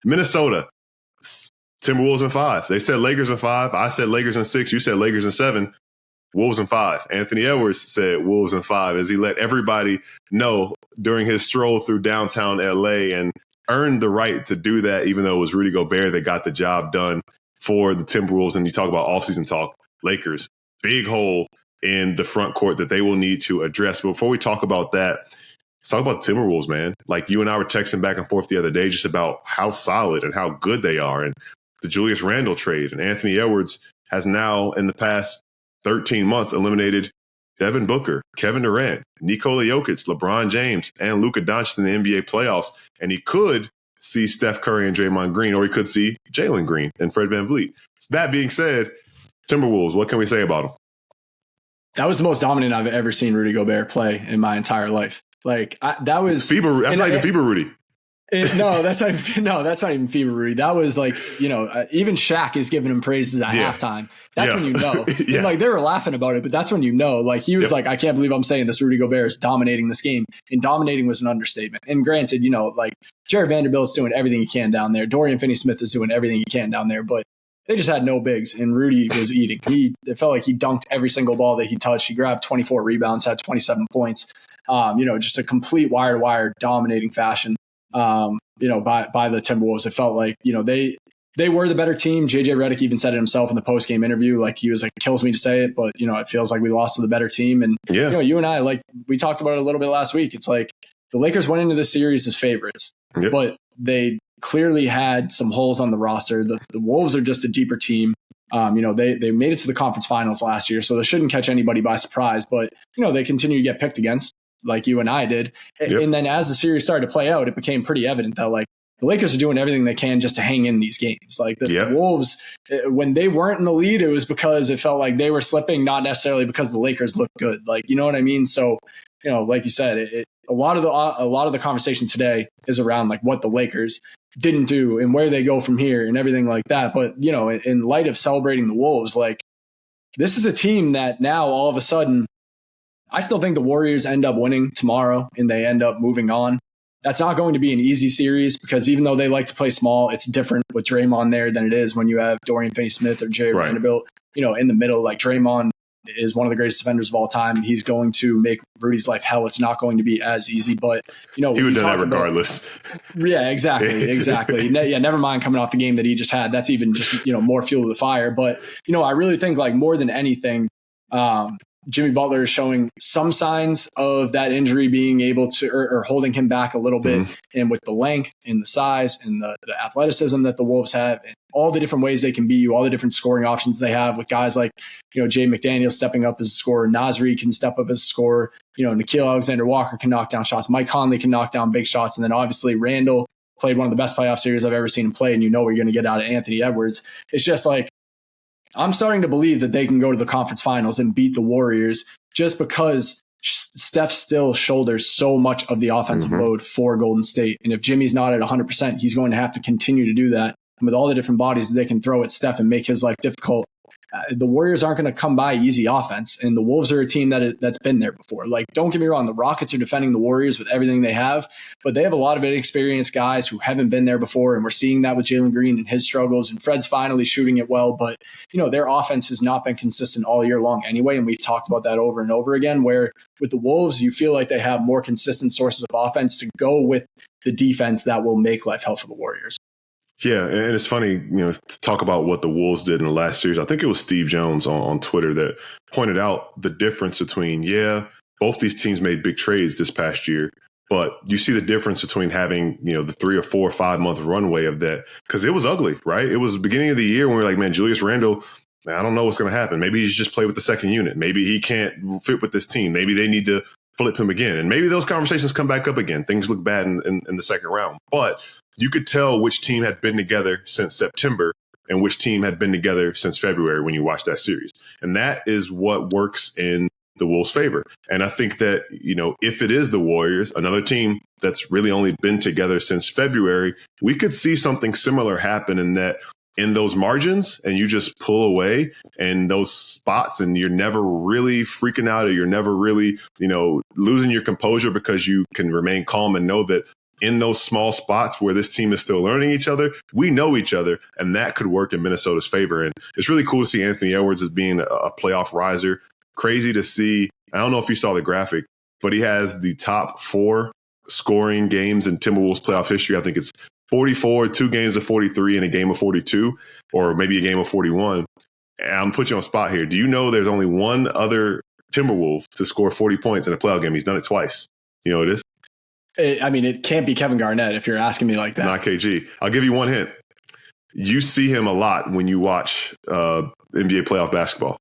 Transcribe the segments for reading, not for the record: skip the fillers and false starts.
Minnesota, Timberwolves in 5. They said Lakers in 5. I said Lakers in 6. You said Lakers in 7. Wolves in 5. Anthony Edwards said Wolves in 5 as he let everybody know during his stroll through downtown LA and earned the right to do that, even though it was Rudy Gobert that got the job done for the Timberwolves. And you talk about offseason talk, Lakers, big hole in the front court that they will need to address. But before we talk about that, let's talk about the Timberwolves, man. Like you and I were texting back and forth the other day just about how solid and how good they are. And the Julius Randle trade and Anthony Edwards has now in the past 13 months eliminated Devin Booker, Kevin Durant, Nikola Jokic, LeBron James, and Luka Doncic in the NBA playoffs. And he could see Steph Curry and Draymond Green, or he could see Jalen Green and Fred VanVleet. So that being said, Timberwolves, what can we say about them? That was the most dominant I've ever seen Rudy Gobert play in my entire life. Like that was FIBA. That's not even FIBA Rudy. No, that's not even FIBA Rudy. That was like, even Shaq is giving him praises at halftime. That's when you know. And like they were laughing about it, but that's when you know. Like he was like, I can't believe I'm saying this. Rudy Gobert is dominating this game. And dominating was an understatement. And granted, like Jared Vanderbilt is doing everything he can down there. Dorian Finney-Smith is doing everything he can down there. But they just had no bigs, and Rudy was eating. It felt like he dunked every single ball that he touched. He grabbed 24 rebounds, had 27 points. Just a complete wire-to-wire dominating fashion. By the Timberwolves. It felt like, they were the better team. JJ Redick even said it himself in the post-game interview. Like he was like, it kills me to say it, but it feels like we lost to the better team. And you and I, like we talked about it a little bit last week. It's like the Lakers went into this series as favorites, but they clearly had some holes on the roster. The Wolves are just a deeper team. They made it to the conference finals last year, so they shouldn't catch anybody by surprise, but they continue to get picked against, like you and I did. And then as the series started to play out, it became pretty evident that like the Lakers are doing everything they can just to hang in these games. Like the Wolves, when they weren't in the lead, it was because it felt like they were slipping, not necessarily because the Lakers looked good. Like, you know what I mean? So, like you said, a lot of the conversation today is around like what the Lakers didn't do and where they go from here and everything like that. But, in light of celebrating the Wolves, like this is a team that now all of a sudden, I still think the Warriors end up winning tomorrow and they end up moving on. That's not going to be an easy series because even though they like to play small, it's different with Draymond there than it is when you have Dorian Finney-Smith or Jared Vanderbilt, in the middle. Like Draymond is one of the greatest defenders of all time, and he's going to make Rudy's life hell. It's not going to be as easy, but he would have done that regardless. Exactly. Never mind coming off the game that he just had. That's even just more fuel to the fire. But I really think like more than anything, Jimmy Butler is showing some signs of that injury being able to, or holding him back a little bit. And with the length and the size and the athleticism that the Wolves have and all the different ways they can beat you, all the different scoring options they have with guys like, Jay McDaniel stepping up as a scorer, Nasri can step up as a scorer, Nickeil Alexander-Walker can knock down shots, Mike Conley can knock down big shots. And then obviously Randall played one of the best playoff series I've ever seen him play. And what you're going to get out of Anthony Edwards. It's just like, I'm starting to believe that they can go to the conference finals and beat the Warriors just because Steph still shoulders so much of the offensive load for Golden State. And if Jimmy's not at 100%, he's going to have to continue to do that. And with all the different bodies that they can throw at Steph and make his life difficult, the Warriors aren't going to come by easy offense. And the Wolves are a team that's been there before. Like, don't get me wrong, the Rockets are defending the Warriors with everything they have, but they have a lot of inexperienced guys who haven't been there before. And we're seeing that with Jalen Green and his struggles, and Fred's finally shooting it well. But, their offense has not been consistent all year long anyway. And we've talked about that over and over again, where with the Wolves, you feel like they have more consistent sources of offense to go with the defense that will make life hell for the Warriors. Yeah, and it's funny, to talk about what the Wolves did in the last series. I think it was Steve Jones on Twitter that pointed out the difference between, both these teams made big trades this past year, but you see the difference between having, the 3 or 4 or 5 month runway of that, because it was ugly, right? It was the beginning of the year when we were like, man, Julius Randle, man, I don't know what's going to happen. Maybe he's just play with the second unit. Maybe he can't fit with this team. Maybe they need to flip him again. And maybe those conversations come back up again. Things look bad in the second round. But you could tell which team had been together since September and which team had been together since February when you watch that series. And that is what works in the Wolves' favor. And I think that, if it is the Warriors, another team that's really only been together since February, we could see something similar happen in those margins, and you just pull away in those spots and you're never really freaking out, or you're never really, losing your composure because you can remain calm and know that in those small spots where this team is still learning each other, we know each other, and that could work in Minnesota's favor. And it's really cool to see Anthony Edwards as being a playoff riser. Crazy to see. I don't know if you saw the graphic, but he has the top 4 scoring games in Timberwolves playoff history. I think it's 44, 2 games of 43, and a game of 42, or maybe a game of 41. And I'm putting you on the spot here. Do you know there's only one other Timberwolf to score 40 points in a playoff game? He's done it twice. You know what it is? It can't be Kevin Garnett if you're asking me like that. It's not KG. I'll give you one hint. You see him a lot when you watch NBA playoff basketball.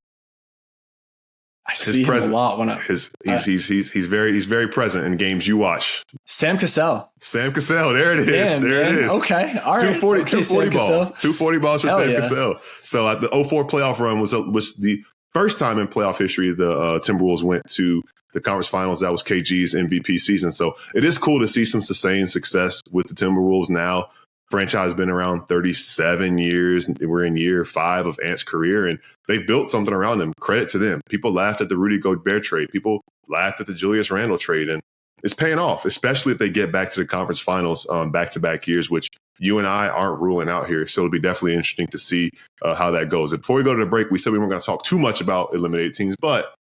I see him a lot when he's very present in games you watch. Sam Cassell. There it is. Damn, there man. it is. Okay. All right. 240 balls. 240 balls for Sam Cassell. So the 2004 playoff run was the first time in playoff history the Timberwolves went to the conference finals. That was KG's MVP season. So it is cool to see some sustained success with the Timberwolves now. Franchise has been around 37 years. We're in year 5 of Ant's career, and they've built something around them. Credit to them. People laughed at the Rudy Gobert trade. People laughed at the Julius Randle trade, and it's paying off, especially if they get back to the conference finals back-to-back years, which you and I aren't ruling out here. So it'll be definitely interesting to see how that goes. And before we go to the break, we said we weren't going to talk too much about eliminated teams, but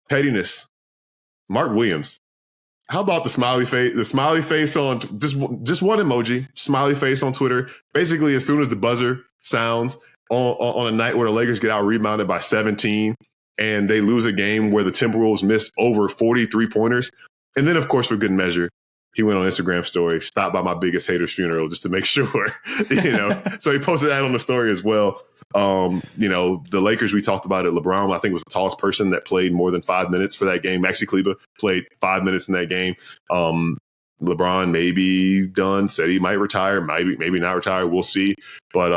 pettiness. Mark Williams. How about the smiley face? The smiley face on just one emoji, smiley face on Twitter. Basically, as soon as the buzzer sounds on a night where the Lakers get out rebounded by 17 and they lose a game where the Timberwolves missed over 40 3-pointers. And then, of course, for good measure, he went on Instagram story, stopped by my biggest hater's funeral just to make sure, So he posted that on the story as well. The Lakers, we talked about it. LeBron, I think, was the tallest person that played more than 5 minutes for that game. Maxi Kleber played 5 minutes in that game. LeBron may be done, said he might retire, maybe not retire. We'll see. But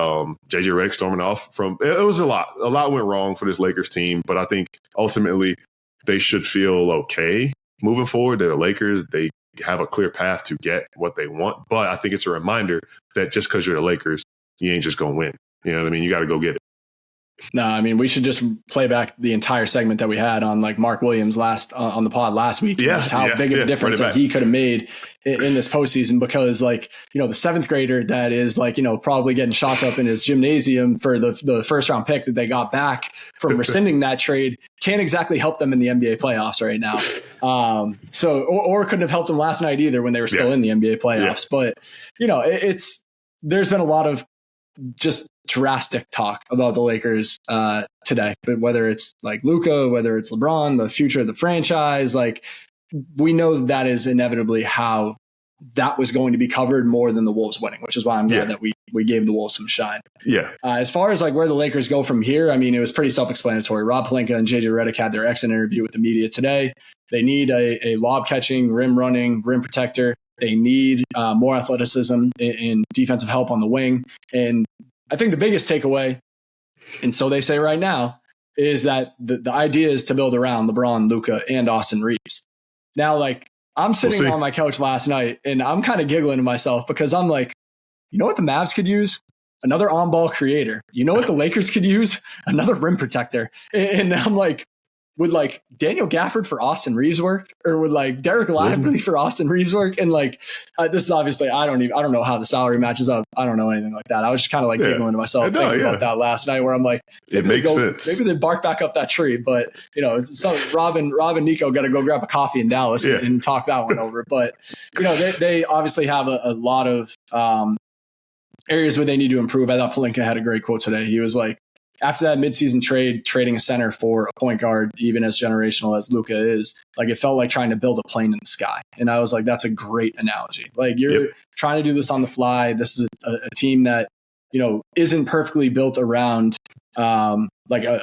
JJ Redick storming off it was a lot. A lot went wrong for this Lakers team, but I think ultimately they should feel okay moving forward. They're the Lakers. They have a clear path to get what they want. But I think it's a reminder that just because you're the Lakers, you ain't just going to win. You know what I mean? You got to go get it. No, I mean, we should just play back the entire segment that we had on like Mark Williams on the pod last week. How big of a difference that he could have made in this postseason, because the 7th grader that is probably getting shots up in his gymnasium for the first round pick that they got back from rescinding that trade can't exactly help them in the NBA playoffs right now. Or couldn't have helped them last night either when they were still in the NBA playoffs. But, there's been a lot of just drastic talk about the Lakers today, but whether it's like Luka, whether it's LeBron, the future of the franchise, we know that is inevitably how that was going to be covered more than the Wolves winning, which is why I'm glad that we gave the Wolves some shine. Yeah. As far as where the Lakers go from here, I mean, it was pretty self-explanatory. Rob Pelinka and JJ Redick had their exit interview with the media today. They need a lob catching, rim running, rim protector. They need more athleticism in defensive help on the wing. And I think the biggest takeaway, and so they say right now, is that the idea is to build around LeBron, Luka, and Austin Reeves. Now, I'm sitting on my couch last night and I'm kind of giggling to myself because I'm like, you know what the Mavs could use? Another on-ball creator. You know what the Lakers could use? Another rim protector. And I'm like, would Daniel Gafford for Austin Reeves work, or would Derek Lively for Austin Reeves work? And this is obviously, I don't know how the salary matches up. I don't know anything like that. I was just kind of giggling to myself thinking about that last night, where I'm like, it makes sense. Maybe they bark back up that tree, but Rob and Nico got to go grab a coffee in Dallas and talk that one over. But they obviously have a lot of areas where they need to improve. I thought Pelinka had a great quote today. He was like, after that midseason trade, trading a center for a point guard, even as generational as Luka is, it felt like trying to build a plane in the sky. And I was like, that's a great analogy. You're trying to do this on the fly. This is a team that, isn't perfectly built around a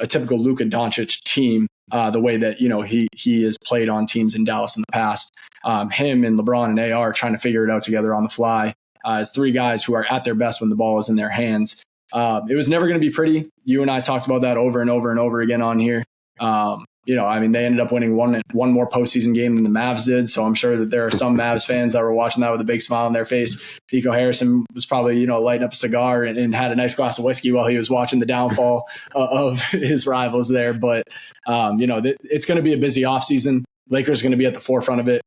typical Luka Doncic team, the way that, he has played on teams in Dallas in the past. Him and LeBron and AR trying to figure it out together on the fly as 3 guys who are at their best when the ball is in their hands. It was never going to be pretty. You and I talked about that over and over and over again on here. They ended up winning one more postseason game than the Mavs did. So I'm sure that there are some Mavs fans that were watching that with a big smile on their face. Nico Harrison was probably, lighting up a cigar and had a nice glass of whiskey while he was watching the downfall of his rivals there. But, it's going to be a busy offseason. Lakers are going to be at the forefront of it.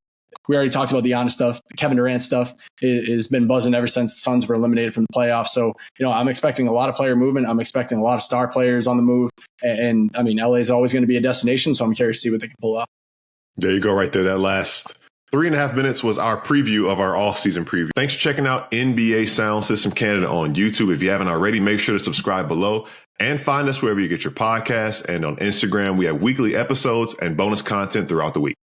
We already talked about the Giannis stuff. The Kevin Durant stuff has been buzzing ever since the Suns were eliminated from the playoffs. So, I'm expecting a lot of player movement. I'm expecting a lot of star players on the move. And I mean, LA is always going to be a destination. So I'm curious to see what they can pull off. There you go right there. That last 3.5 minutes was our preview of our off-season preview. Thanks for checking out NBA Soundsystem Canada on YouTube. If you haven't already, make sure to subscribe below and find us wherever you get your podcasts. And on Instagram, we have weekly episodes and bonus content throughout the week.